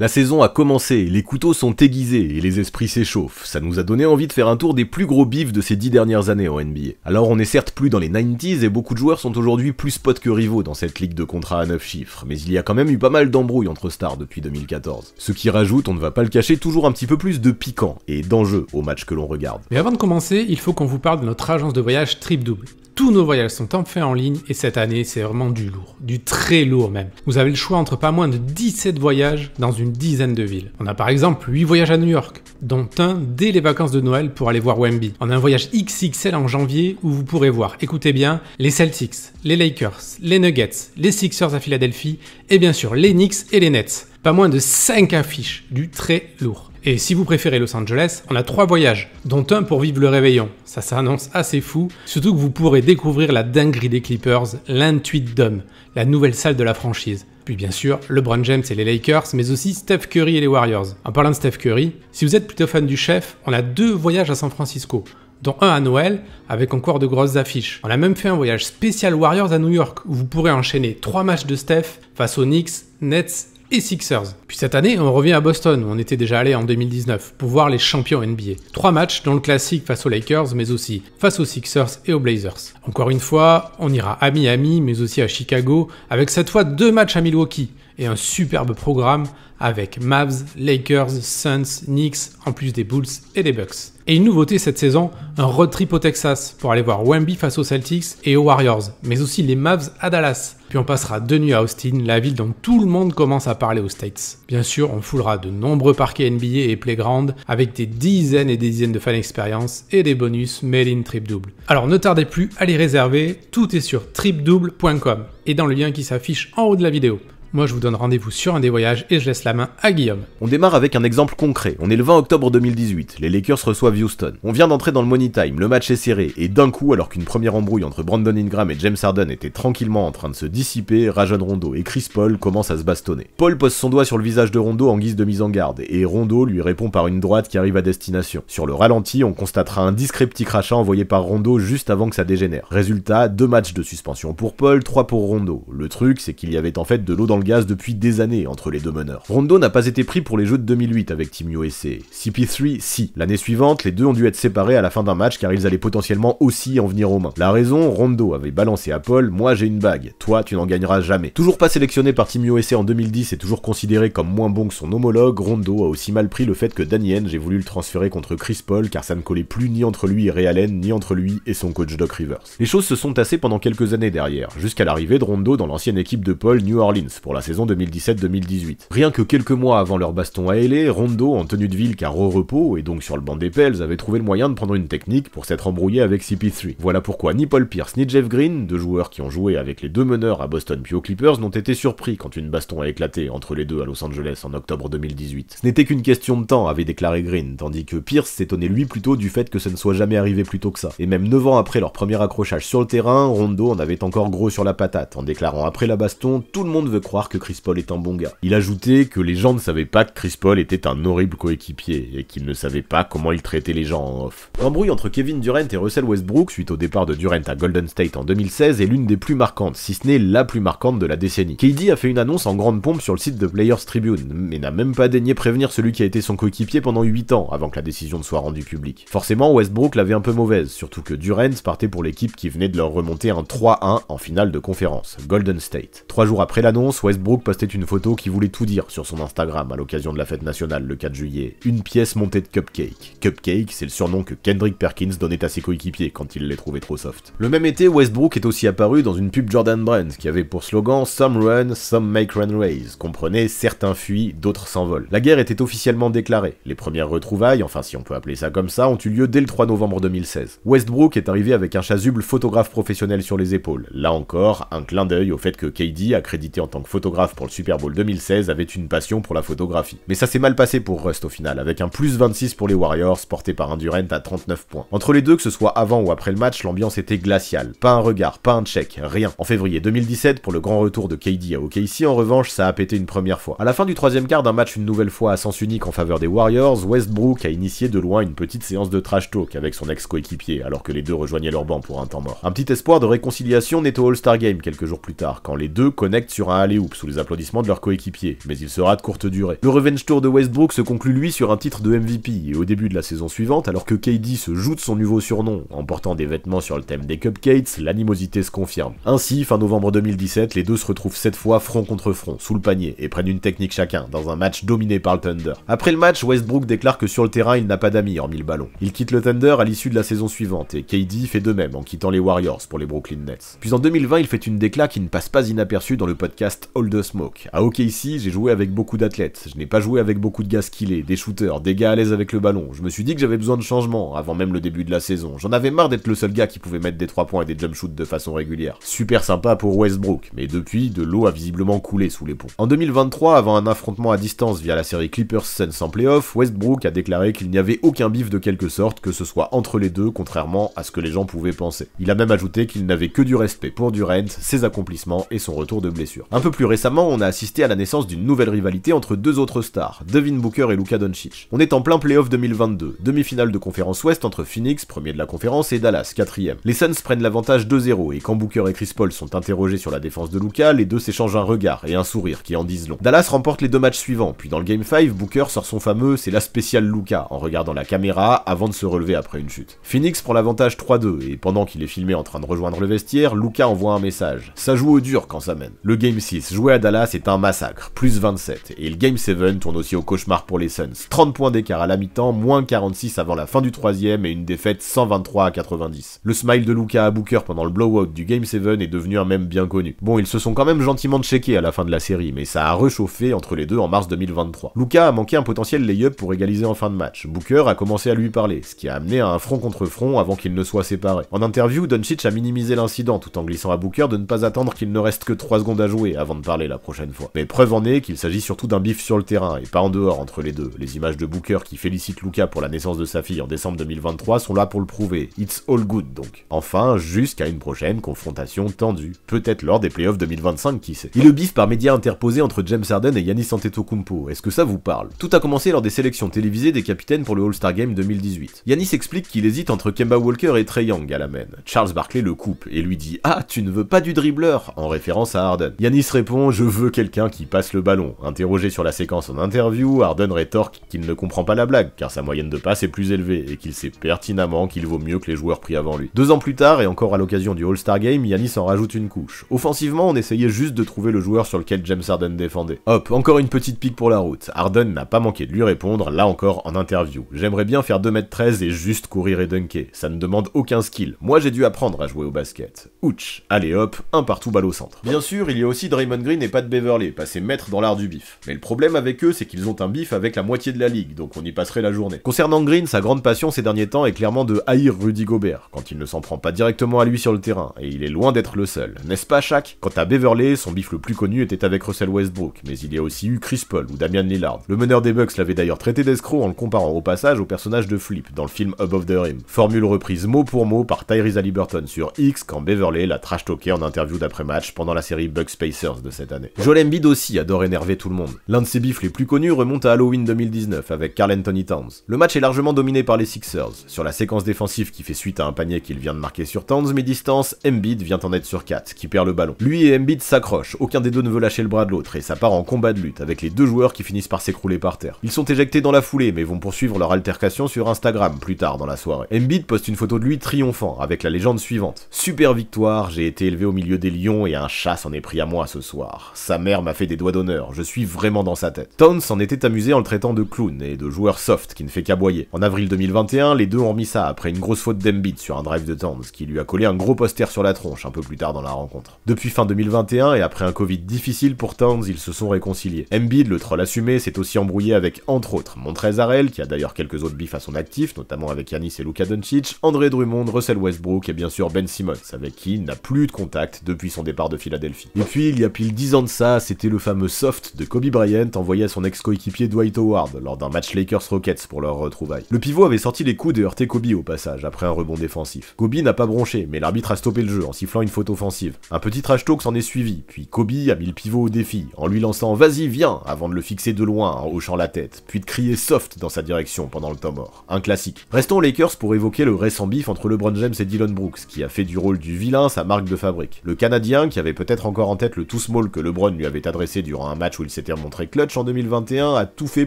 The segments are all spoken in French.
La saison a commencé, les couteaux sont aiguisés et les esprits s'échauffent. Ça nous a donné envie de faire un tour des plus gros bifs de ces 10 dernières années en NBA. Alors on est certes plus dans les 90s et beaucoup de joueurs sont aujourd'hui plus potes que rivaux dans cette ligue de contrats à 9 chiffres, mais il y a quand même eu pas mal d'embrouilles entre stars depuis 2014. Ce qui rajoute, on ne va pas le cacher, toujours un petit peu plus de piquant et d'enjeu au match que l'on regarde. Mais avant de commencer, il faut qu'on vous parle de notre agence de voyage Tripdouble. Tous nos voyages sont enfin en ligne et cette année, c'est vraiment du lourd, du très lourd même. Vous avez le choix entre pas moins de 17 voyages dans une dizaine de villes. On a par exemple 8 voyages à New York, dont un dès les vacances de Noël pour aller voir Wemby. On a un voyage XXL en janvier où vous pourrez voir, écoutez bien, les Celtics, les Lakers, les Nuggets, les Sixers à Philadelphie et bien sûr les Knicks et les Nets. Pas moins de 5 affiches, du très lourd. Et si vous préférez Los Angeles, on a 3 voyages, dont un pour vivre le réveillon. Ça s'annonce assez fou, surtout que vous pourrez découvrir la dinguerie des Clippers, l'Intuit Dome, la nouvelle salle de la franchise. Puis bien sûr, LeBron James et les Lakers, mais aussi Steph Curry et les Warriors. En parlant de Steph Curry, si vous êtes plutôt fan du chef, on a 2 voyages à San Francisco, dont un à Noël, avec encore de grosses affiches. On a même fait un voyage spécial Warriors à New York, où vous pourrez enchaîner 3 matchs de Steph face aux Knicks, Nets et Sixers. Puis cette année, on revient à Boston, où on était déjà allé en 2019, pour voir les champions NBA. 3 matchs, dont le classique face aux Lakers, mais aussi face aux Sixers et aux Blazers. Encore une fois, on ira à Miami, mais aussi à Chicago, avec cette fois 2 matchs à Milwaukee, et un superbe programme avec Mavs, Lakers, Suns, Knicks, en plus des Bulls et des Bucks. Et une nouveauté cette saison, un road trip au Texas pour aller voir Wemby face aux Celtics et aux Warriors, mais aussi les Mavs à Dallas. Puis on passera 2 nuits à Austin, la ville dont tout le monde commence à parler aux States. Bien sûr, on foulera de nombreux parquets NBA et playground avec des dizaines et des dizaines de fan expériences et des bonus made in Tripdouble. Alors ne tardez plus à les réserver, tout est sur tripdouble.com et dans le lien qui s'affiche en haut de la vidéo. Moi, je vous donne rendez-vous sur un des voyages et je laisse la main à Guillaume. On démarre avec un exemple concret. On est le 20 octobre 2018. Les Lakers reçoivent Houston. On vient d'entrer dans le Money Time. Le match est serré. Et d'un coup, alors qu'une première embrouille entre Brandon Ingram et James Harden était tranquillement en train de se dissiper, Rajon Rondo et Chris Paul commencent à se bastonner. Paul pose son doigt sur le visage de Rondo en guise de mise en garde. Et Rondo lui répond par une droite qui arrive à destination. Sur le ralenti, on constatera un discret petit crachat envoyé par Rondo juste avant que ça dégénère. Résultat, 2 matchs de suspension pour Paul, 3 pour Rondo. Le truc, c'est qu'il y avait en fait de l'eau dans le gaz depuis des années entre les deux meneurs. Rondo n'a pas été pris pour les Jeux de 2008 avec Team USA. CP3, si. L'année suivante, les deux ont dû être séparés à la fin d'un match car ils allaient potentiellement aussi en venir aux mains. La raison, Rondo avait balancé à Paul, moi j'ai une bague, toi tu n'en gagneras jamais. Toujours pas sélectionné par Team USA en 2010 et toujours considéré comme moins bon que son homologue, Rondo a aussi mal pris le fait que Danny Ainge ait voulu le transférer contre Chris Paul car ça ne collait plus ni entre lui et Ray Allen, ni entre lui et son coach Doc Rivers. Les choses se sont tassées pendant quelques années derrière, jusqu'à l'arrivée de Rondo dans l'ancienne équipe de Paul, New Orleans, pour la saison 2017-2018. Rien que quelques mois avant leur baston à LA, Rondo, en tenue de ville car au repos, et donc sur le banc des Pels, avait trouvé le moyen de prendre une technique pour s'être embrouillé avec CP3. Voilà pourquoi ni Paul Pierce ni Jeff Green, 2 joueurs qui ont joué avec les 2 meneurs à Boston puis aux Clippers, n'ont été surpris quand une baston a éclaté entre les deux à Los Angeles en octobre 2018. Ce n'était qu'une question de temps, avait déclaré Green, tandis que Pierce s'étonnait lui plutôt du fait que ça ne soit jamais arrivé plus tôt que ça. Et même 9 ans après leur premier accrochage sur le terrain, Rondo en avait encore gros sur la patate, en déclarant après la baston « Tout le monde veut croire que Chris Paul est un bon gars ». Il ajoutait que les gens ne savaient pas que Chris Paul était un horrible coéquipier et qu'il ne savait pas comment il traitait les gens en off. L'embrouille entre Kevin Durant et Russell Westbrook suite au départ de Durant à Golden State en 2016 est l'une des plus marquantes, si ce n'est la plus marquante de la décennie. KD a fait une annonce en grande pompe sur le site de Players Tribune, mais n'a même pas daigné prévenir celui qui a été son coéquipier pendant 8 ans avant que la décision ne soit rendue publique. Forcément, Westbrook l'avait un peu mauvaise, surtout que Durant partait pour l'équipe qui venait de leur remonter un 3-1 en finale de conférence, Golden State. 3 jours après l'annonce, Westbrook postait une photo qui voulait tout dire sur son Instagram à l'occasion de la fête nationale le 4 juillet. Une pièce montée de cupcake. Cupcake, c'est le surnom que Kendrick Perkins donnait à ses coéquipiers quand il les trouvait trop soft. Le même été, Westbrook est aussi apparu dans une pub Jordan Brands qui avait pour slogan Some run, some make runways, comprenait certains fuient, d'autres s'envolent. La guerre était officiellement déclarée. Les premières retrouvailles, enfin si on peut appeler ça comme ça, ont eu lieu dès le 3 novembre 2016. Westbrook est arrivé avec un chasuble photographe professionnel sur les épaules. Là encore, un clin d'œil au fait que KD, accrédité en tant que photographe pour le Super Bowl 2016, avait une passion pour la photographie. Mais ça s'est mal passé pour Rust au final, avec un plus 26 pour les Warriors, porté par un Durant à 39 points. Entre les deux, que ce soit avant ou après le match, l'ambiance était glaciale. Pas un regard, pas un check, rien. En février 2017, pour le grand retour de KD à OKC, en revanche, ça a pété une première fois. À la fin du 3e quart d'un match une nouvelle fois à sens unique en faveur des Warriors, Westbrook a initié de loin une petite séance de trash talk avec son ex-coéquipier, alors que les deux rejoignaient leur banc pour un temps mort. Un petit espoir de réconciliation naît au All-Star Game quelques jours plus tard, quand les deux connectent sur un alley-oop alley-oop sous les applaudissements de leurs coéquipiers, mais il sera de courte durée. Le revenge tour de Westbrook se conclut lui sur un titre de MVP, et au début de la saison suivante, alors que KD se joue de son nouveau surnom, en portant des vêtements sur le thème des cupcakes, l'animosité se confirme. Ainsi, fin novembre 2017, les deux se retrouvent cette fois front contre front, sous le panier, et prennent une technique chacun, dans un match dominé par le Thunder. Après le match, Westbrook déclare que sur le terrain, il n'a pas d'amis hormis le ballon. Il quitte le Thunder à l'issue de la saison suivante, et KD fait de même en quittant les Warriors pour les Brooklyn Nets. Puis en 2020, il fait une déclat qui ne passe pas inaperçue dans le podcast All the Smoke. À OKC, j'ai joué avec beaucoup d'athlètes, je n'ai pas joué avec beaucoup de gars skillés, des shooters, des gars à l'aise avec le ballon. Je me suis dit que j'avais besoin de changement avant même le début de la saison. J'en avais marre d'être le seul gars qui pouvait mettre des 3 points et des jump shoots de façon régulière. Super sympa pour Westbrook, mais depuis, de l'eau a visiblement coulé sous les ponts. En 2023, avant un affrontement à distance via la série Clippers-Suns en playoff, Westbrook a déclaré qu'il n'y avait aucun bif de quelque sorte, que ce soit entre les deux, contrairement à ce que les gens pouvaient penser. Il a même ajouté qu'il n'avait que du respect pour Durant, ses accomplissements et son retour de blessure. Un peu plus récemment, on a assisté à la naissance d'une nouvelle rivalité entre deux autres stars, Devin Booker et Luka Doncic. On est en plein playoff 2022, demi-finale de conférence ouest entre Phoenix, premier de la conférence, et Dallas, quatrième. Les Suns prennent l'avantage 2-0, et quand Booker et Chris Paul sont interrogés sur la défense de Luka, les deux s'échangent un regard et un sourire qui en disent long. Dallas remporte les deux matchs suivants, puis dans le Game 5, Booker sort son fameux « c'est la spéciale Luka » en regardant la caméra avant de se relever après une chute. Phoenix prend l'avantage 3-2, et pendant qu'il est filmé en train de rejoindre le vestiaire, Luka envoie un message. Ça joue au dur quand ça mène. Le Game 6, joué à Dallas, est un massacre, plus 27, et le Game 7 tourne aussi au cauchemar pour les Suns. 30 points d'écart à la mi-temps, moins 46 avant la fin du troisième, et une défaite 123-90. Le smile de Luka à Booker pendant le blowout du Game 7 est devenu un mème bien connu. Bon, ils se sont quand même gentiment checkés à la fin de la série, mais ça a rechauffé entre les deux en mars 2023. Luka a manqué un potentiel lay-up pour égaliser en fin de match. Booker a commencé à lui parler, ce qui a amené à un front contre front avant qu'ils ne soient séparés. En interview, Doncic a minimisé l'incident tout en glissant à Booker de ne pas attendre qu'il ne reste que 3 secondes à jouer avant de parler la prochaine fois. Mais preuve en est qu'il s'agit surtout d'un bif sur le terrain et pas en dehors entre les deux. Les images de Booker qui félicite Luka pour la naissance de sa fille en décembre 2023 sont là pour le prouver. It's all good donc. Enfin, jusqu'à une prochaine confrontation tendue. Peut-être lors des playoffs 2025, qui sait. Et le bif par médias interposés entre James Harden et Giannis Antetokounmpo, est-ce que ça vous parle? Tout a commencé lors des sélections télévisées des capitaines pour le All-Star Game 2018. Giannis explique qu'il hésite entre Kemba Walker et Trae Young à la main. Charles Barkley le coupe et lui dit « Ah, tu ne veux pas du dribbleur ?» en référence à Harden. Giannis répond « Je veux quelqu'un qui passe le ballon ». Interrogé sur la séquence en interview, Harden rétorque qu'il ne comprend pas la blague, car sa moyenne de passe est plus élevée et qu'il sait pertinemment qu'il vaut mieux que les joueurs pris avant lui. 2 ans plus tard, et encore à l'occasion du All-Star Game, Giannis en rajoute une couche. Offensivement, on essayait juste de trouver le joueur sur lequel James Harden défendait. Hop, encore une petite pique pour la route. Harden n'a pas manqué de lui répondre, là encore en interview. J'aimerais bien faire 2m13 et juste courir et dunker. Ça ne demande aucun skill. Moi j'ai dû apprendre à jouer au basket. Ouch. Allez hop, un partout balle au centre. Bien sûr, il y a aussi Draymond Green et Pat Beverley, passés maîtres dans l'art du bif. Mais le problème avec eux, c'est qu'ils ont un bif avec la moitié de la ligue, donc on y passerait la journée. Concernant Green, sa grande passion ces derniers temps est clairement de haïr Rudy Gobert, quand il ne s'en prend pas directement à lui sur le terrain, et il est loin d'être le seul. N'est-ce pas, Shaq? Quant à Beverley, son bif le plus connu était avec Russell Westbrook, mais il y a aussi eu Chris Paul ou Damian Lillard. Le meneur des Bucks l'avait d'ailleurs traité d'escroc en le comparant au passage au personnage de Flip dans le film Above the Rim. Formule reprise mot pour mot par Tyrese Haliburton sur X quand Beverley l'a trash-talké en interview d'après-match pendant la série Bucks Pacers de cette année. Joel Embiid aussi adore énerver tout le monde. L'un de ses bifs les plus connus remonte à Halloween 2019 avec Karl Anthony Towns. Le match est largement dominé par les Sixers. Sur la séquence défensive qui fait suite à un panier qu'il vient de marquer sur Towns mi-distance, Embiid vient en aide sur 4, qui perd le ballon. Lui et Embiid s'accrochent, aucun des deux ne veut lâcher le bras de l'autre et ça part en combat de lutte avec les deux joueurs qui finissent par s'écrouler par terre. Ils sont éjectés dans la foulée mais vont poursuivre leur altercation sur Instagram plus tard dans la soirée. Embiid poste une photo de lui triomphant avec la légende suivante: super victoire, j'ai été élevé au milieu des lions et un chat s'en est pris à moi ce soir. Sa mère m'a fait des doigts d'honneur, je suis vraiment dans sa tête. Towns s'en était amusé en le traitant de clown et de joueur soft qui ne fait qu'aboyer. En avril 2021, les deux ont remis ça après une grosse faute d'Embiid sur un drive de Towns qui lui a collé un gros poster sur la tronche un peu plus tard dans la rencontre. Depuis fin 2021 et après un Covid difficile pour Towns, ils se sont réconciliés. Embiid, le troll assumé, s'est aussi embrouillé avec entre autres Montrezl Harrell, qui a d'ailleurs quelques autres bifs à son actif, notamment avec Giannis et Luka Doncic, André Drummond, Russell Westbrook et bien sûr Ben Simmons, avec qui il n'a plus de contact depuis son départ de Philadelphie. Et puis il y a pile 10 ans de ça, c'était le fameux soft de Kobe Bryant envoyé à son ex-coéquipier Dwight Howard lors d'un match Lakers-Rockets pour leur retrouvaille. Le pivot avait sorti les coudes et heurté Kobe au passage, après un rebond défensif. Kobe n'a pas bronché, mais l'arbitre a stoppé le jeu en sifflant une faute offensive. Un petit trash talk s'en est suivi, puis Kobe a mis le pivot au défi, en lui lançant « Vas-y, viens !» avant de le fixer de loin en hochant la tête, puis de crier « soft » dans sa direction pendant le temps mort. Un classique. Restons aux Lakers pour évoquer le récent bif entre LeBron James et Dillon Brooks, qui a fait du rôle du vilain sa marque de fabrique. Le Canadien, qui avait peut-être encore en tête le tous Small que LeBron lui avait adressé durant un match où il s'était montré clutch en 2021 a tout fait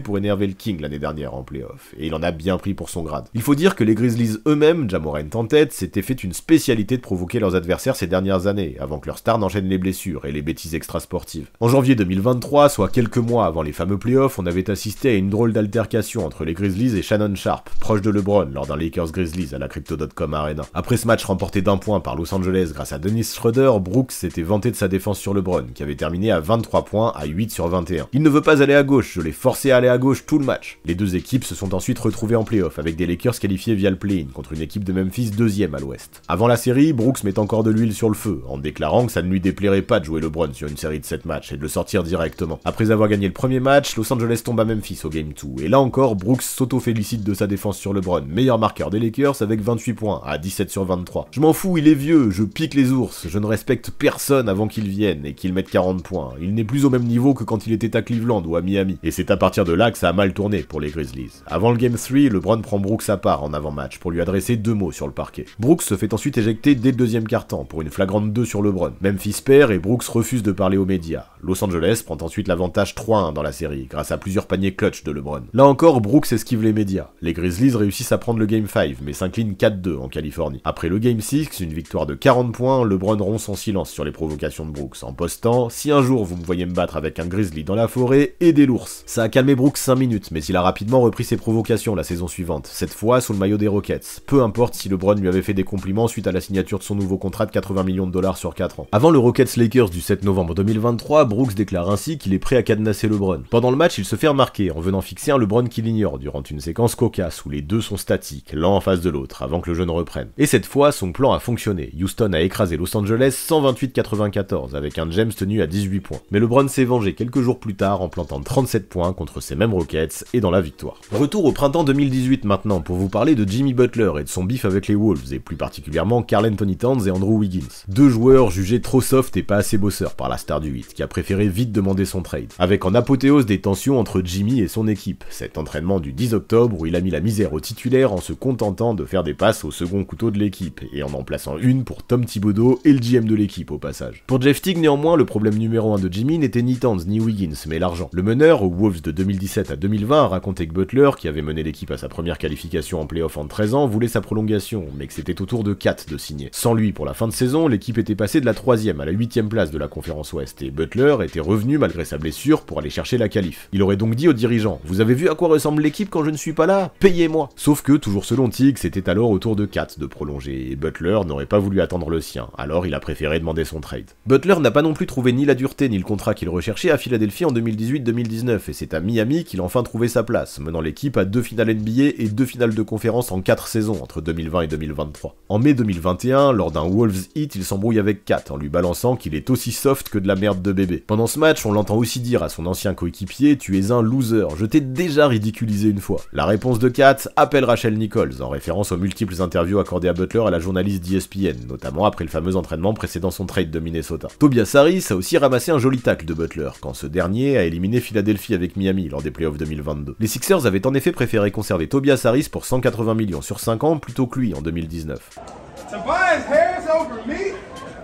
pour énerver le King l'année dernière en playoff, et il en a bien pris pour son grade. Il faut dire que les Grizzlies eux-mêmes, Ja Morant en tête, s'étaient fait une spécialité de provoquer leurs adversaires ces dernières années, avant que leurs stars n'enchaînent les blessures et les bêtises extrasportives. En janvier 2023, soit quelques mois avant les fameux playoffs, on avait assisté à une drôle d'altercation entre les Grizzlies et Shannon Sharpe, proche de LeBron, lors d'un Lakers Grizzlies à la Crypto.com Arena. Après ce match remporté d'1 point par Los Angeles grâce à Dennis Schroeder, Brooks s'était vanté de sa défense sur LeBron, qui avait terminé à 23 points à 8 sur 21. Il ne veut pas aller à gauche, je l'ai forcé à aller à gauche tout le match. Les deux équipes se sont ensuite retrouvées en playoff, avec des Lakers qualifiés via le play-in contre une équipe de Memphis 2e à l'ouest. Avant la série, Brooks met encore de l'huile sur le feu, en déclarant que ça ne lui déplairait pas de jouer LeBron sur une série de 7 matchs et de le sortir directement. Après avoir gagné le premier match, Los Angeles tombe à Memphis au Game 2, et là encore, Brooks s'auto-félicite de sa défense sur LeBron, meilleur marqueur des Lakers avec 28 points à 17 sur 23. Je m'en fous, il est vieux, je pique les ours, je ne respecte personne avant qu'il vienne et qu'il mette 40 points. Il n'est plus au même niveau que quand il était à Cleveland ou à Miami, et c'est à partir de là que ça a mal tourné pour les Grizzlies. Avant le Game 3, LeBron prend Brooks à part en avant-match pour lui adresser 2 mots sur le parquet. Brooks se fait ensuite éjecter dès le deuxième quart-temps pour une flagrante 2 sur LeBron. Memphis perd et Brooks refuse de parler aux médias. Los Angeles prend ensuite l'avantage 3-1 dans la série, grâce à plusieurs paniers clutch de LeBron. Là encore, Brooks esquive les médias. Les Grizzlies réussissent à prendre le Game 5, mais s'inclinent 4-2 en Californie. Après le Game 6, une victoire de 40 points, LeBron rompt son silence sur les provocations de Brooks, en postant « Si un jour vous me voyez me battre avec un Grizzly dans la forêt, aidez l'ours ». Ça a calmé Brooks 5 minutes, mais il a rapidement repris ses provocations la saison suivante, cette fois sous le maillot des Rockets. Peu importe si LeBron lui avait fait des compliments suite à la signature de son nouveau contrat de 80 millions de dollars sur 4 ans. Avant le Rockets-Lakers du 7 novembre 2023, Brooks déclare ainsi qu'il est prêt à cadenasser LeBron. Pendant le match, il se fait remarquer en venant fixer un LeBron qu'il ignore durant une séquence cocasse où les deux sont statiques, l'un en face de l'autre, avant que le jeu ne reprenne. Et cette fois, son plan a fonctionné. Houston a écrasé Los Angeles 128-94 avec un James tenu à 18 points. Mais LeBron s'est vengé quelques jours plus tard en plantant 37 points contre ces mêmes Rockets et dans la victoire. Retour au printemps 2018 maintenant pour vous parler de Jimmy Butler et de son bif avec les Wolves et plus particulièrement Karl Anthony Towns et Andrew Wiggins. Deux joueurs jugés trop soft et pas assez bosseurs par la star du 8 qui a préféré vite demander son trade. Avec en apothéose des tensions entre Jimmy et son équipe. Cet entraînement du 10 octobre où il a mis la misère aux titulaires en se contentant de faire des passes au second couteau de l'équipe et en plaçant une pour Tom Thibodeau et le GM de l'équipe au passage. Pour Jeff Teague néanmoins, le problème numéro 1 de Jimmy n'était ni Towns ni Wiggins mais l'argent. Le meneur aux Wolves de 2017 à 2020 a raconté que Butler, qui avait mené l'équipe à sa première qualification en playoff en 13 ans, voulait sa prolongation, mais que c'était au tour de Kat de signer. Sans lui, pour la fin de saison, l'équipe était passée de la 3e à la 8e place de la conférence Ouest, et Butler était revenu malgré sa blessure pour aller chercher la qualif. Il aurait donc dit aux dirigeants « Vous avez vu à quoi ressemble l'équipe quand je ne suis pas là ? Payez-moi !» Sauf que, toujours selon Teague, c'était alors au tour de Kat de prolonger, et Butler n'aurait pas voulu attendre le sien, alors il a préféré demander son trade. Butler n'a pas non plus trouvé ni la dureté ni le contrat qu'il recherchait à Philadelphie en 2018-2019, et c'est à Miami qu'il a enfin trouvé sa place, menant l'équipe à 2 finales NBA et 2 finales de conférence en 4 saisons entre 2020 et 2023. En mai 2021, lors d'un Wolves Heat, il s'embrouille avec Kat en lui balançant qu'il est aussi soft que de la merde de bébé. Pendant ce match, on l'entend aussi dire à son ancien coéquipier « Tu es un loser, je t'ai déjà ridiculisé une fois ». La réponse de Kat appelle Rachel Nichols, en référence aux multiples interviews accordées à Butler à la journaliste d'ESPN, notamment après le fameux entraînement précédant son trade de Minnesota. Tobias Harris a aussi ramassé un joli tacle de Butler, quand ce dernier a éliminé Philadelphie avec Miami lors des playoffs 2022. Les Sixers avaient en effet préféré conserver Tobias Harris pour 180 millions sur 5 ans plutôt que lui en 2019.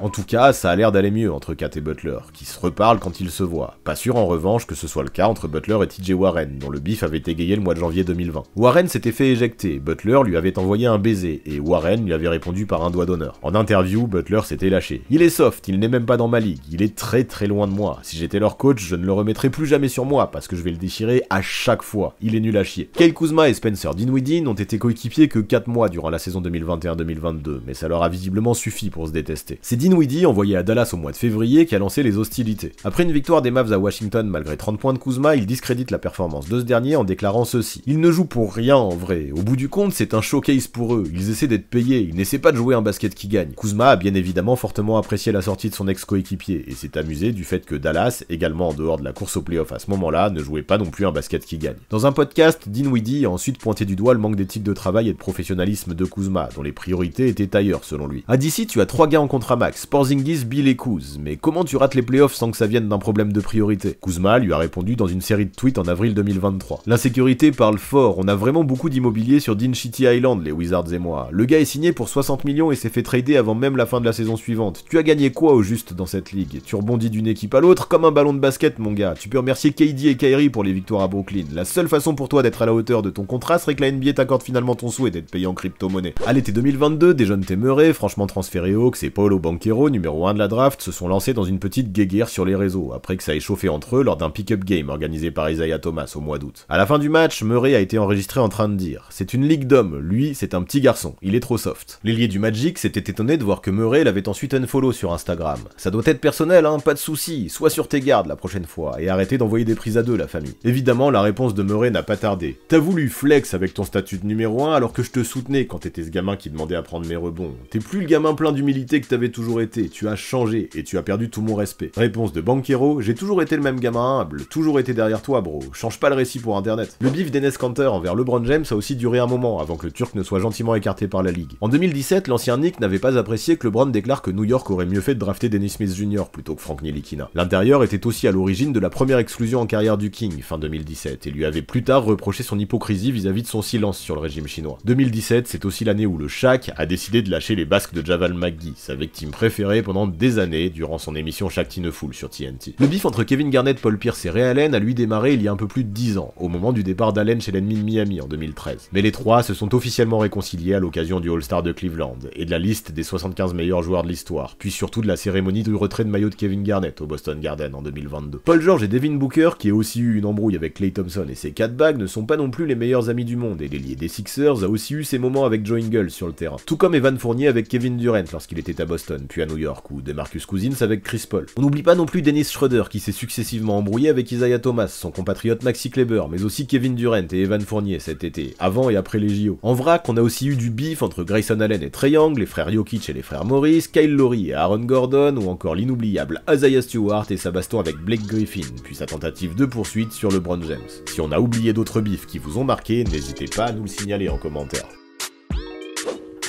En tout cas, ça a l'air d'aller mieux entre Kat et Butler, qui se reparlent quand ils se voient. Pas sûr en revanche que ce soit le cas entre Butler et TJ Warren, dont le bif avait égayé le mois de janvier 2020. Warren s'était fait éjecter, Butler lui avait envoyé un baiser, et Warren lui avait répondu par un doigt d'honneur. En interview, Butler s'était lâché. Il est soft, il n'est même pas dans ma ligue, il est très très loin de moi. Si j'étais leur coach, je ne le remettrais plus jamais sur moi, parce que je vais le déchirer à chaque fois. Il est nul à chier. Kyle Kuzma et Spencer Dinwiddie n'ont été coéquipiers que 4 mois durant la saison 2021-2022, mais ça leur a visiblement suffi pour se détester. C'est Dinwiddie, envoyé à Dallas au mois de février, qui a lancé les hostilités. Après une victoire des Mavs à Washington malgré 30 points de Kuzma, il discrédite la performance de ce dernier en déclarant ceci. Ils ne jouent pour rien en vrai. Au bout du compte, c'est un showcase pour eux. Ils essaient d'être payés, ils n'essaient pas de jouer un basket qui gagne. Kuzma a bien évidemment fortement apprécié la sortie de son ex-coéquipier, et s'est amusé du fait que Dallas, également en dehors de la course au playoff à ce moment-là, ne jouait pas non plus un basket qui gagne. Dans un podcast, Dinwiddie a ensuite pointé du doigt le manque d'éthique de travail et de professionnalisme de Kuzma, dont les priorités étaient ailleurs selon lui. À DC, tu as 3 gars en contrat max, Max, Porzingis, Bill et Kuz, mais comment tu rates les playoffs sans que ça vienne d'un problème de priorité? Kuzma lui a répondu dans une série de tweets en avril 2023. L'insécurité parle fort, on a vraiment beaucoup d'immobilier sur Dean Shitty Island, les Wizards et moi. Le gars est signé pour 60 millions et s'est fait trader avant même la fin de la saison suivante. Tu as gagné quoi au juste dans cette ligue? Tu rebondis d'une équipe à l'autre comme un ballon de basket, mon gars. Tu peux remercier KD et Kyrie pour les victoires à Brooklyn. La seule façon pour toi d'être à la hauteur de ton contrat serait que la NBA t'accorde finalement ton souhait d'être payé en crypto-monnaie. À l'été 2022, des jeunes Murray, franchement transférés Hawks et Paolo Banchero, numéro 1 de la draft, se sont lancés dans une petite guéguerre sur les réseaux, après que ça ait chauffé entre eux lors d'un pick-up game organisé par Isaiah Thomas au mois d'août. À la fin du match, Murray a été enregistré en train de dire « C'est une ligue d'hommes, lui, c'est un petit garçon, il est trop soft ». L'ailier du Magic s'était étonné de voir que Murray l'avait ensuite unfollow sur Instagram. Ça doit être personnel, hein, pas de soucis, sois sur tes gardes la prochaine fois, et arrêtez d'envoyer des prises à deux, la famille. Évidemment, la réponse de Murray n'a pas tardé. T'as voulu flex avec ton statut de numéro 1 alors que je te soutenais quand t'étais ce gamin qui demandait à prendre mes rebonds. T'es plus le gamin plein d'humilité que t'avais toujours été, tu as changé, et tu as perdu tout mon respect. Réponse de Banchero, j'ai toujours été le même gamin humble, toujours été derrière toi bro, change pas le récit pour internet. Le bif d'Enes Kanter envers LeBron James a aussi duré un moment, avant que le Turc ne soit gentiment écarté par la ligue. En 2017, l'ancien Knick n'avait pas apprécié que LeBron déclare que New York aurait mieux fait de drafter Dennis Smith Jr. plutôt que Frank Ntilikina. L'intérieur était aussi à l'origine de la première exclusion en carrière du King, fin 2017, et lui avait plus tard reproché son hypocrisie vis-à-vis de son silence sur le régime chinois. 2017, c'est aussi l'année où le Shaq a décidé de lâcher les basques de Javal McGee, sa victime préférée pendant des années durant son émission Shaqtin' a Fool sur TNT. Le bif entre Kevin Garnett, Paul Pierce et Ray Allen a lui démarré il y a un peu plus de 10 ans, au moment du départ d'Allen chez l'ennemi de Miami en 2013. Mais les trois se sont officiellement réconciliés à l'occasion du All-Star de Cleveland, et de la liste des 75 meilleurs joueurs de l'histoire, puis surtout de la cérémonie du retrait de maillot de Kevin Garnett au Boston Garden en 2022. Paul George et Devin Booker, qui a aussi eu une embrouille avec Klay Thompson et ses 4 bagues, ne sont pas non plus les meilleurs amis du monde, et l'ailier des Sixers a aussi eu ses moments avec Joe Ingles sur le terrain. Tout comme Evan Fournier avec Kevin Durant lorsqu'il était à Boston, puis à New York, ou DeMarcus Cousins avec Chris Paul. On n'oublie pas non plus Dennis Schroeder, qui s'est successivement embrouillé avec Isaiah Thomas, son compatriote Maxi Kleber, mais aussi Kevin Durant et Evan Fournier cet été, avant et après les JO. En vrac, on a aussi eu du bif entre Grayson Allen et Trae Young, les frères Jokic et les frères Morris, Kyle Lowry et Aaron Gordon, ou encore l'inoubliable Isaiah Stewart et sa baston avec Blake Griffin, puis sa tentative de poursuite sur LeBron James. Si on a oublié d'autres bifs qui vous ont marqué, n'hésitez pas à nous le signaler en commentaire.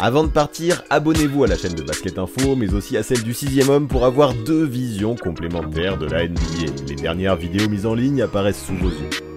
Avant de partir, abonnez-vous à la chaîne de Basket Info, mais aussi à celle du 6ème homme pour avoir 2 visions complémentaires de la NBA. Les dernières vidéos mises en ligne apparaissent sous vos yeux.